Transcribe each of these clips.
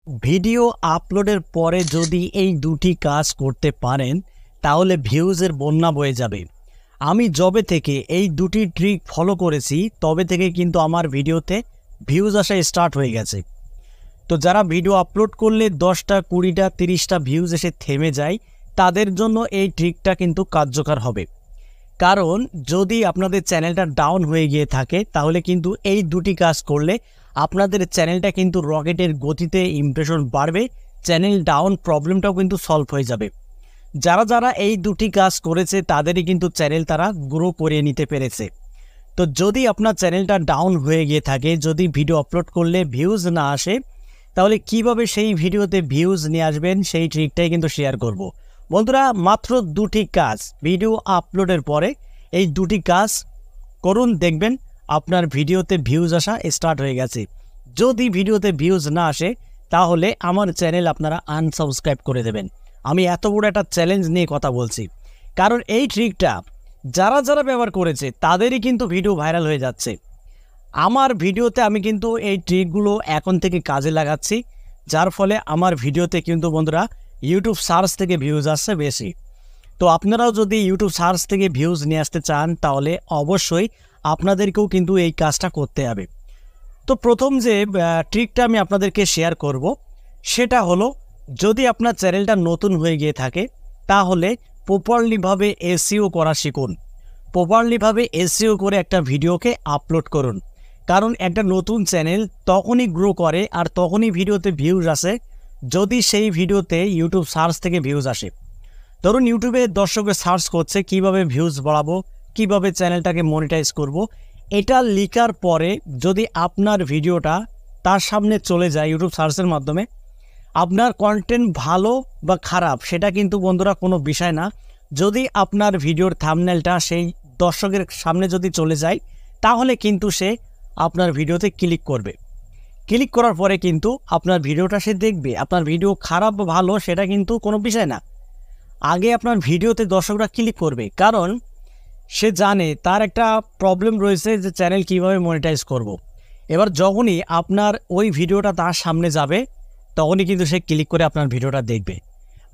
Video আপলোডের পরে যদি এই দুটি কাজ করতে পারেন তাহলে ভিউজের বন্যা বয়ে যাবে। আমি যবে থেকে এই দুটি ট্রিক ফলো করেছি তবে থেকে কিন্তু আমার ভিডিওতে ভিউজ আসা স্টার্ট হয়ে গেছে। তো যারা ভিডিও আপলোড করলে 10টা 20টা 30টা ভিউজ এসে থেমে যায় তাদের জন্য এই ট্রিকটা কিন্তু কার্যকর হবে। কারণ যদি আপনাদের চ্যানেলটা ডাউন হয়ে গিয়ে থাকে তাহলে কিন্তু এই দুটি কাজ করলে আপনাদের চ্যানেলটা কিন্তু রকেটের গতিতে ইমপ্রেশন বাড়বে, চ্যানেল ডাউন প্রবলেমটাও কিন্তু সলভ হয়ে যাবে। যারা যারা এই দুটি কাজ করেছে তাদেরই কিন্তু চ্যানেল তারা গ্রো করে নিতে পেরেছে। তো যদি আপনার চ্যানেলটা ডাউন হয়ে গিয়ে থাকে, যদি ভিডিও আপলোড করলে ভিউজ না আসে, তাহলে কিভাবে সেই ভিডিওতে ভিউজ নিয়ে আসবেন সেই ট্রিকটাই কিন্তু শেয়ার করব। বন্ধুরা, মাত্র দুটি কাজ ভিডিও আপলোডের পরে এই দুটি কাজ করুন, দেখবেন আপনার ভিডিওতে ভিউজ আসা স্টার্ট হয়ে গেছে। যদি ভিডিওতে ভিউজ না আসে তাহলে আমার চ্যানেল আপনারা আনসাবস্ক্রাইব করে দেবেন। আমি এত বড় একটা চ্যালেঞ্জ নিয়ে কথা বলছি, কারণ এই ট্রিকটা যারা যারা ব্যবহার করেছে তাদেরই কিন্তু ভিডিও ভাইরাল হয়ে যাচ্ছে। আমার ভিডিওতে আমি কিন্তু এই ট্রিকগুলো এখন থেকে কাজে লাগাচ্ছি, যার ফলে আমার ভিডিওতে কিন্তু বন্ধুরা ইউটিউব সার্চ থেকে ভিউজ আসছে বেশি। তো আপনারাও যদি ইউটিউব সার্চ থেকে ভিউজ নিয়ে আসতে চান তাহলে অবশ্যই আপনাদেরকেও কিন্তু এই কাজটা করতে হবে। তো প্রথম যে ট্রিকটা আমি আপনাদেরকে শেয়ার করব সেটা হলো, যদি আপনার চ্যানেলটা নতুন হয়ে গিয়ে থাকে তাহলে প্রপারলিভাবে এসইও করা শিখুন। প্রপারলিভাবে এসইও করে একটা ভিডিওকে আপলোড করুন। কারণ একটা নতুন চ্যানেল তখনই গ্রো করে আর তখনই ভিডিওতে ভিউজ আসে যদি সেই ভিডিওতে ইউটিউব সার্চ থেকে ভিউজ আসে। ধরুন ইউটিউবে দর্শকের সার্চ করছে কিভাবে ভিউজ বাড়াবো, কিভাবে চ্যানেলটাকে মনিটাইজ করব, এটা লেখার পরে যদি আপনার ভিডিওটা তার সামনে চলে যায় ইউটিউব সার্চের মাধ্যমে, আপনার কন্টেন্ট ভালো বা খারাপ সেটা কিন্তু বন্ধুরা কোনো বিষয় না। যদি আপনার ভিডিওর থাম্বনেলটা সেই দর্শকের সামনে যদি চলে যায় তাহলে কিন্তু সে আপনার ভিডিওতে ক্লিক করবে। ক্লিক করার পরে কিন্তু আপনার ভিডিওটা সে দেখবে। আপনার ভিডিও খারাপ বা ভালো সেটা কিন্তু কোনো বিষয় না, আগে আপনার ভিডিওতে দর্শকরা ক্লিক করবে, কারণ সে জানে তার একটা প্রবলেম রয়েছে যে চ্যানেল কিভাবে মনিটাইজ করব। এবার যখনই আপনার ওই ভিডিওটা তার সামনে যাবে তখনই কিন্তু সে ক্লিক করে আপনার ভিডিওটা দেখবে।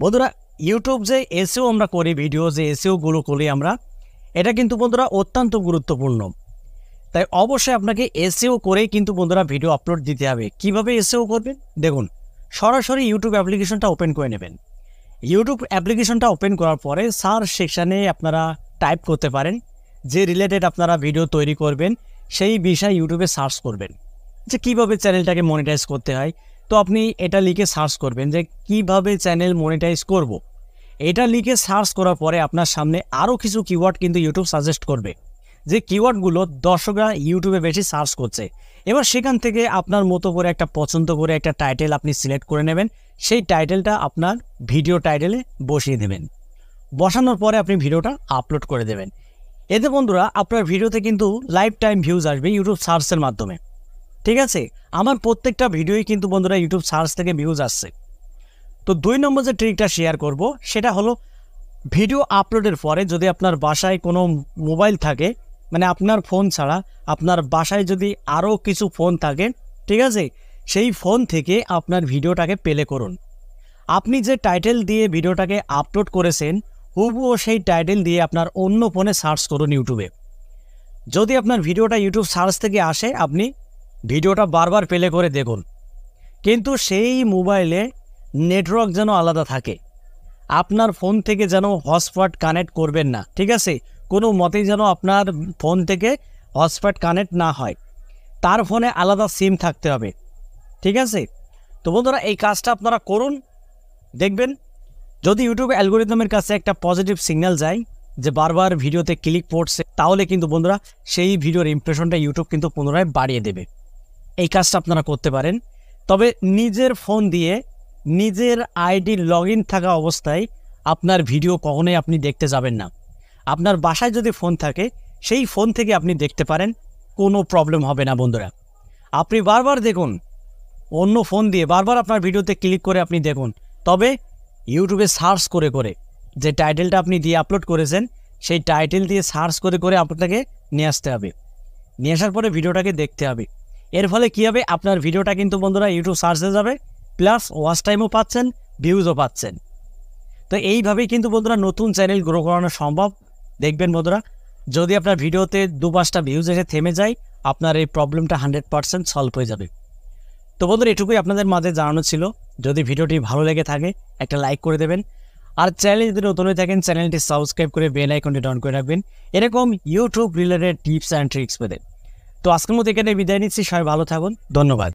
বন্ধুরা, ইউটিউব যে এসইও আমরা করি, ভিডিও যে এসইওগুলো করি আমরা, এটা কিন্তু বন্ধুরা অত্যন্ত গুরুত্বপূর্ণ। তাই অবশ্যই আপনাকে এসইও করেই কিন্তু বন্ধুরা ভিডিও আপলোড দিতে হবে। কিভাবে এসইও করবেন দেখুন, সরাসরি ইউটিউব অ্যাপ্লিকেশনটা ওপেন করে নেবেন। ইউটিউব অ্যাপ্লিকেশনটা ওপেন করার পরে সার্চ সেকশানে আপনারা টাইপ করতে পারেন যে রিলেটেড আপনারা ভিডিও তৈরি করবেন সেই বিষয় ইউটিউবে সার্চ করবেন যে কিভাবে চ্যানেলটাকে মনিটাইজ করতে হয়। তো আপনি এটা লিখে সার্চ করবেন যে কিভাবে চ্যানেল মনিটাইজ করব। এটা লিখে সার্চ করার পরে আপনার সামনে আরও কিছু কিওয়ার্ড কিন্তু ইউটিউব সাজেস্ট করবে, যে কিওয়ার্ডগুলো দর্শকরা ইউটিউবে বেশি সার্চ করছে। এবার সেখান থেকে আপনার মতো করে একটা পছন্দ করে একটা টাইটেল আপনি সিলেক্ট করে নেবেন, সেই টাইটেলটা আপনার ভিডিও টাইটেলে বসিয়ে দেবেন। বসানোর পরে আপনি ভিডিওটা আপলোড করে দেবেন। এতে বন্ধুরা আপনার ভিডিওতে কিন্তু লাইফ টাইম ভিউজ আসবে ইউটিউব সার্চের মাধ্যমে। ঠিক আছে, আমার প্রত্যেকটা ভিডিওই কিন্তু বন্ধুরা ইউটিউব সার্চ থেকে ভিউজ আসছে। তো 2 নম্বর যে ট্রিকটা শেয়ার করব সেটা হলো, ভিডিও আপলোডের পরে যদি আপনার বাসায় কোনো মোবাইল থাকে, মানে আপনার ফোন ছাড়া আপনার বাসায় যদি আরও কিছু ফোন থাকে, ঠিক আছে, সেই ফোন থেকে আপনার ভিডিওটাকে প্লে করুন। আপনি যে টাইটেল দিয়ে ভিডিওটাকে আপলোড করেছেন হুবহু সেই টাইটেল দিয়ে আপনার অন্য ফোনে সার্চ করুন ইউটিউবে। যদি আপনার ভিডিওটা ইউটিউব সার্চ থেকে আসে আপনি ভিডিওটা বারবার প্লে করে দেখুন, কিন্তু সেই মোবাইলে নেটওয়ার্ক যেন আলাদা থাকে। আপনার ফোন থেকে যেন হটস্পট কানেক্ট করবেন না, ঠিক আছে, কোনো মতেই যেন আপনার ফোন থেকে হটস্পট কানেক্ট না হয়, তার ফোনে আলাদা সিম থাকতে হবে। ঠিক আছে, তো বন্ধুরা এই কাজটা আপনারা করুন, দেখবেন যদি ইউটিউব অ্যালগোরিদমের কাছে একটা পজিটিভ সিগন্যাল যায় যে বারবার ভিডিওতে ক্লিক পড়ছে, তাহলে কিন্তু বন্ধুরা সেই ভিডিওর ইমপ্রেশনটা ইউটিউব কিন্তু পুনরায় বাড়িয়ে দেবে। এই কাজটা আপনারা করতে পারেন। তবে নিজের ফোন দিয়ে নিজের আইডি লগ ইন থাকা অবস্থায় আপনার ভিডিও কখনোই আপনি দেখতে যাবেন না। আপনার বাসায় যদি ফোন থাকে সেই ফোন থেকে আপনি দেখতে পারেন, কোনো প্রবলেম হবে না। বন্ধুরা আপনি বারবার দেখুন, অন্য ফোন দিয়ে বারবার আপনার ভিডিওতে ক্লিক করে আপনি দেখুন, তবে ইউটিউবে সার্চ করে করে যে টাইটেলটা আপনি দিয়ে আপলোড করেছেন সেই টাইটেল দিয়ে সার্চ করে করে আপনাকে নিয়ে আসতে হবে। নিয়ে আসার পরে ভিডিওটাকে দেখতে হবে। এর ফলে কী হবে, আপনার ভিডিওটা কিন্তু বন্ধুরা ইউটিউব সার্চে যাবে, প্লাস ওয়াচ টাইমও পাচ্ছেন, ভিউজও পাচ্ছেন। তো এইভাবেই কিন্তু বন্ধুরা নতুন চ্যানেল গ্রো করানো সম্ভব। দেখবেন বন্ধুরা, যদি আপনার ভিডিওতে 2-5টা ভিউজ এসে থেমে যায়, আপনার এই প্রবলেমটা 100% সলভ হয়ে যাবে। তো বন্ধুরা, এটুকুই আপনাদের মাঝে জানানো ছিল। যদি ভিডিওটি ভালো লেগে থাকে একটা লাইক করে দেবেন, আর চ্যানেলে যদি নতুন হয়ে থাকেন চ্যানেলটি সাবস্ক্রাইব করে বেল আইকনটি অন করে রাখবেন এরকম YouTube related tips and tricks পেতে। তো আজকের মতো এখানে বিদায় নিচ্ছি, সবাই ভালো থাকুন, ধন্যবাদ।